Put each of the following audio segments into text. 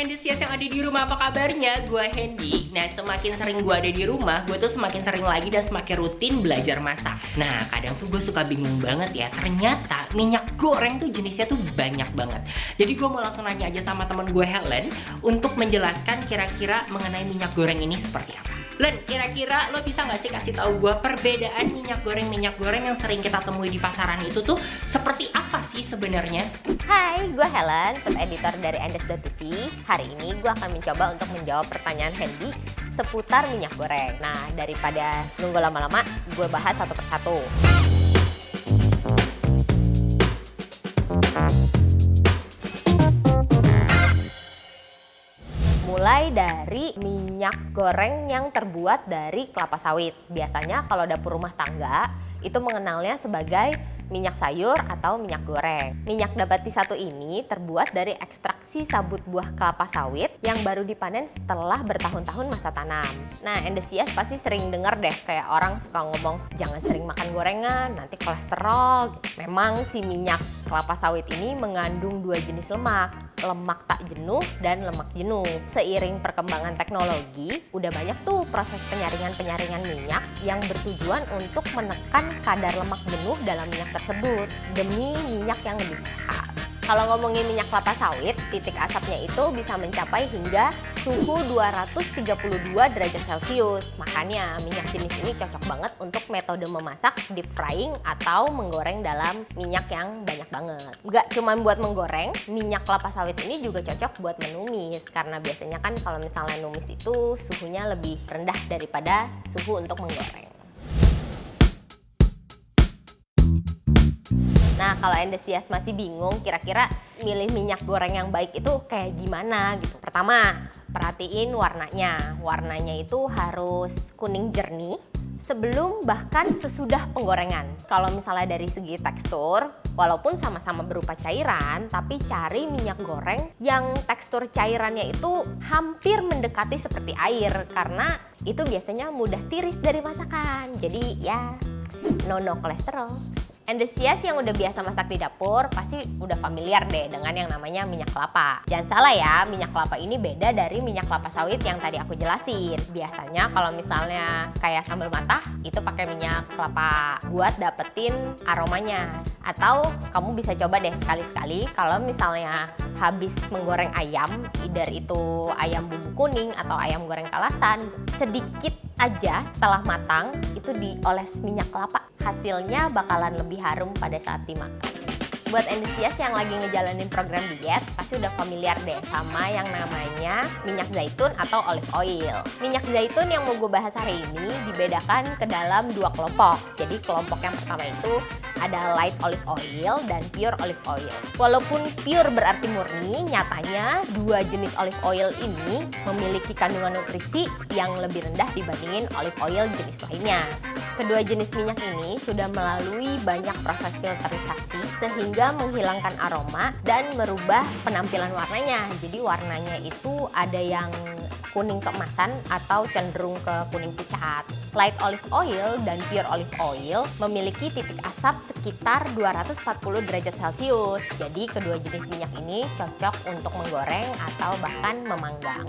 Indosias yang ada di rumah, apa kabarnya? Gue Hendy. Nah, semakin sering gue ada di rumah, gue tuh semakin sering lagi dan semakin rutin belajar masak. Nah, kadang tuh gue suka bingung banget ya, ternyata minyak goreng tuh jenisnya tuh banyak banget. Jadi gue mau langsung nanya aja sama temen gue Helen untuk menjelaskan kira-kira mengenai minyak goreng ini seperti apa. Len, kira-kira lo bisa nggak sih kasih tahu gue perbedaan minyak goreng yang sering kita temui di pasaran itu tuh seperti apa sih sebenarnya? Hai, gue Helen, food editor dari Andes.tv. Hari ini gue akan mencoba untuk menjawab pertanyaan Hendy seputar minyak goreng. Nah, daripada nunggu lama-lama, gue bahas satu persatu. Mulai dari minyak goreng yang terbuat dari kelapa sawit. Biasanya kalau dapur rumah tangga itu mengenalnya sebagai minyak sayur atau minyak goreng. Minyak nabati satu ini terbuat dari ekstraksi sabut buah kelapa sawit yang baru dipanen setelah bertahun-tahun masa tanam. Nah, Indosias pasti sering dengar deh kayak orang suka ngomong jangan sering makan gorengan, nanti kolesterol. Memang si minyak kelapa sawit ini mengandung dua jenis lemak tak jenuh dan lemak jenuh. Seiring perkembangan teknologi, udah banyak tuh proses penyaringan minyak yang bertujuan untuk menekan kadar lemak jenuh dalam minyak tersebut demi minyak yang lebih sehat. Kalau ngomongin minyak kelapa sawit, titik asapnya itu bisa mencapai hingga suhu 232 derajat Celcius. Makanya minyak jenis ini cocok banget untuk metode memasak deep frying atau menggoreng dalam minyak yang banyak banget. Gak cuma buat menggoreng, minyak kelapa sawit ini juga cocok buat menumis. Karena biasanya kan kalau misalnya numis itu suhunya lebih rendah daripada suhu untuk menggoreng. Nah, kalau Indosias masih bingung kira-kira milih minyak goreng yang baik itu kayak gimana gitu. Pertama, perhatiin warnanya. Warnanya itu harus kuning jernih sebelum bahkan sesudah penggorengan. Kalau misalnya dari segi tekstur, walaupun sama-sama berupa cairan, tapi cari minyak goreng yang tekstur cairannya itu hampir mendekati seperti air karena itu biasanya mudah tiris dari masakan. Jadi ya, no kolesterol. Indosias yang udah biasa masak di dapur pasti udah familiar deh dengan yang namanya minyak kelapa. Jangan salah ya, minyak kelapa ini beda dari minyak kelapa sawit yang tadi aku jelasin. Biasanya kalau misalnya kayak sambal matah, itu pakai minyak kelapa buat dapetin aromanya. Atau kamu bisa coba deh sekali-sekali kalau misalnya habis menggoreng ayam, either itu ayam bumbu kuning atau ayam goreng kalasan, sedikit aja setelah matang itu dioles minyak kelapa. Hasilnya bakalan lebih harum pada saat dimakan. Buat Indosias yang lagi ngejalanin program diet, pasti udah familiar deh sama yang namanya minyak zaitun atau olive oil. Minyak zaitun yang mau gue bahas hari ini dibedakan ke dalam dua kelompok. Jadi kelompok yang pertama itu ada light olive oil dan pure olive oil. Walaupun pure berarti murni, nyatanya dua jenis olive oil ini memiliki kandungan nutrisi yang lebih rendah dibandingin olive oil jenis lainnya. Kedua jenis minyak ini sudah melalui banyak proses filterisasi sehingga menghilangkan aroma dan merubah penampilan warnanya. Jadi warnanya itu ada yang kuning keemasan atau cenderung ke kuning pucat. Light olive oil dan pure olive oil memiliki titik asap sekitar 240 derajat Celcius. Jadi kedua jenis minyak ini cocok untuk menggoreng atau bahkan memanggang.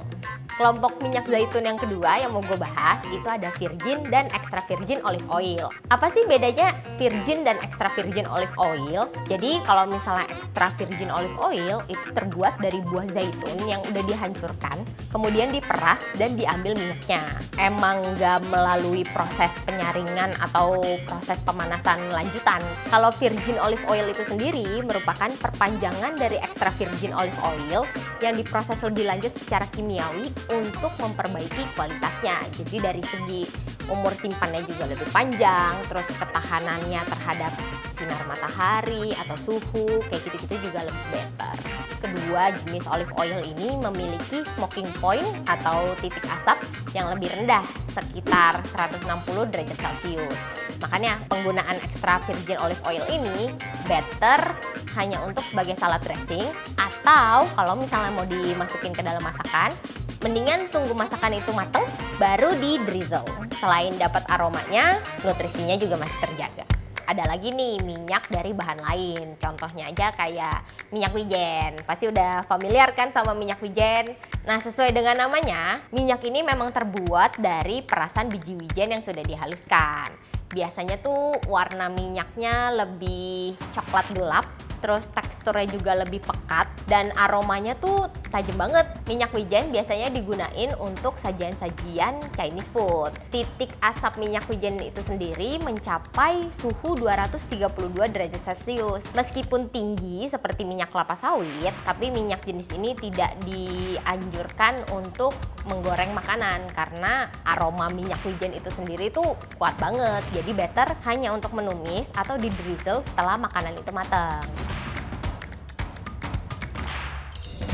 Kelompok minyak zaitun yang kedua yang mau gue bahas itu ada virgin dan extra virgin olive oil. Apa sih bedanya virgin dan extra virgin olive oil? Jadi kalau misalnya extra virgin olive oil itu terbuat dari buah zaitun yang udah dihancurkan, kemudian diperas dan diambil minyaknya. Emang gak melalui proses penyaringan atau proses pemanasan lanjutan. Kalau virgin olive oil itu sendiri merupakan perpanjangan dari extra virgin olive oil yang diproses lebih lanjut secara kimiawi untuk memperbaiki kualitasnya. Jadi dari segi umur simpannya juga lebih panjang, terus ketahanannya terhadap sinar matahari atau suhu, kayak gitu-gitu juga lebih better. Kedua jenis olive oil ini memiliki smoking point atau titik asap yang lebih rendah, sekitar 160 derajat Celcius. Makanya penggunaan extra virgin olive oil ini better hanya untuk sebagai salad dressing atau kalau misalnya mau dimasukin ke dalam masakan, mendingan tunggu masakan itu mateng baru di drizzle. Selain dapat aromanya, nutrisinya juga masih terjaga. ada lagi nih minyak dari bahan lain. Contohnya aja kayak minyak wijen. Pasti udah familiar kan sama minyak wijen. Nah, sesuai dengan namanya, minyak ini memang terbuat dari perasan biji wijen yang sudah dihaluskan. Biasanya tuh warna minyaknya lebih coklat gelap, terus teksturnya juga lebih pekat dan aromanya tuh tajam banget. Minyak wijen biasanya digunain untuk sajian-sajian Chinese food. Titik asap minyak wijen itu sendiri mencapai suhu 232 derajat Celcius. Meskipun tinggi seperti minyak kelapa sawit, tapi minyak jenis ini tidak dianjurkan untuk menggoreng makanan karena aroma minyak wijen itu sendiri tuh kuat banget. Jadi better hanya untuk menumis atau di drizzle setelah makanan itu matang.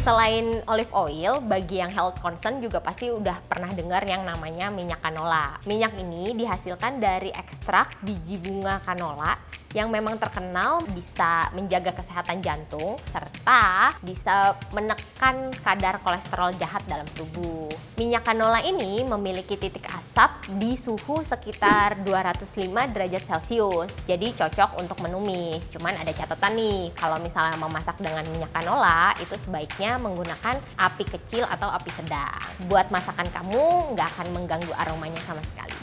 Selain olive oil, bagi yang health concern juga pasti udah pernah dengar yang namanya minyak canola. Minyak ini dihasilkan dari ekstrak biji bunga canola yang memang terkenal bisa menjaga kesehatan jantung serta bisa menekan kadar kolesterol jahat dalam tubuh. Minyak canola ini memiliki titik asap di suhu sekitar 205 derajat Celcius. Jadi cocok untuk menumis. Cuman ada catatan nih, kalau misalnya memasak dengan minyak canola itu sebaiknya menggunakan api kecil atau api sedang. Buat masakan kamu nggak akan mengganggu aromanya sama sekali.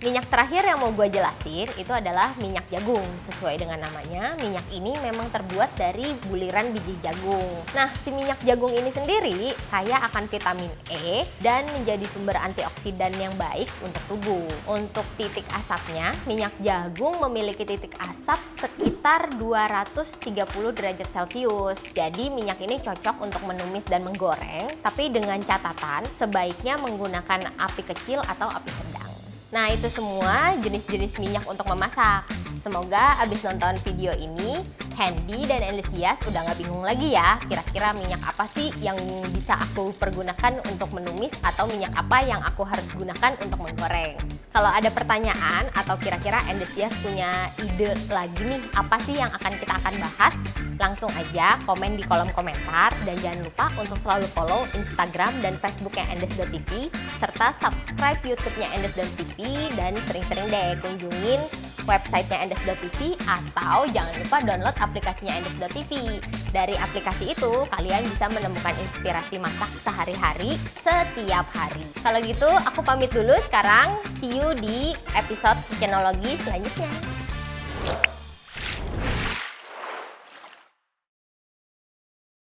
Minyak terakhir yang mau gue jelasin itu adalah minyak jagung. Sesuai dengan namanya, minyak ini memang terbuat dari buliran biji jagung. Nah, si minyak jagung ini sendiri kaya akan vitamin E dan menjadi sumber antioksidan yang baik untuk tubuh. Untuk titik asapnya, minyak jagung memiliki titik asap sekitar 230 derajat Celcius. Jadi minyak ini cocok untuk menumis dan menggoreng, tapi dengan catatan sebaiknya menggunakan api kecil atau api sedang. Nah, itu semua jenis-jenis minyak untuk memasak. Semoga abis nonton video ini, Hendy dan Endlesias udah nggak bingung lagi ya, kira-kira minyak apa sih yang bisa aku pergunakan untuk menumis atau minyak apa yang aku harus gunakan untuk menggoreng. Kalau ada pertanyaan atau kira-kira Endlesias punya ide lagi nih, apa sih yang kita akan bahas, langsung aja komen di kolom komentar dan jangan lupa untuk selalu follow Instagram dan Facebooknya Endes.tv serta subscribe YouTube-nya Endes.tv dan sering-sering deh kunjungin websitenya Endes.tv atau jangan lupa download aplikasinya Endes.tv. Dari aplikasi itu kalian bisa menemukan inspirasi masak sehari-hari setiap hari. Kalau gitu aku pamit dulu sekarang, see you di episode Kitchenology selanjutnya.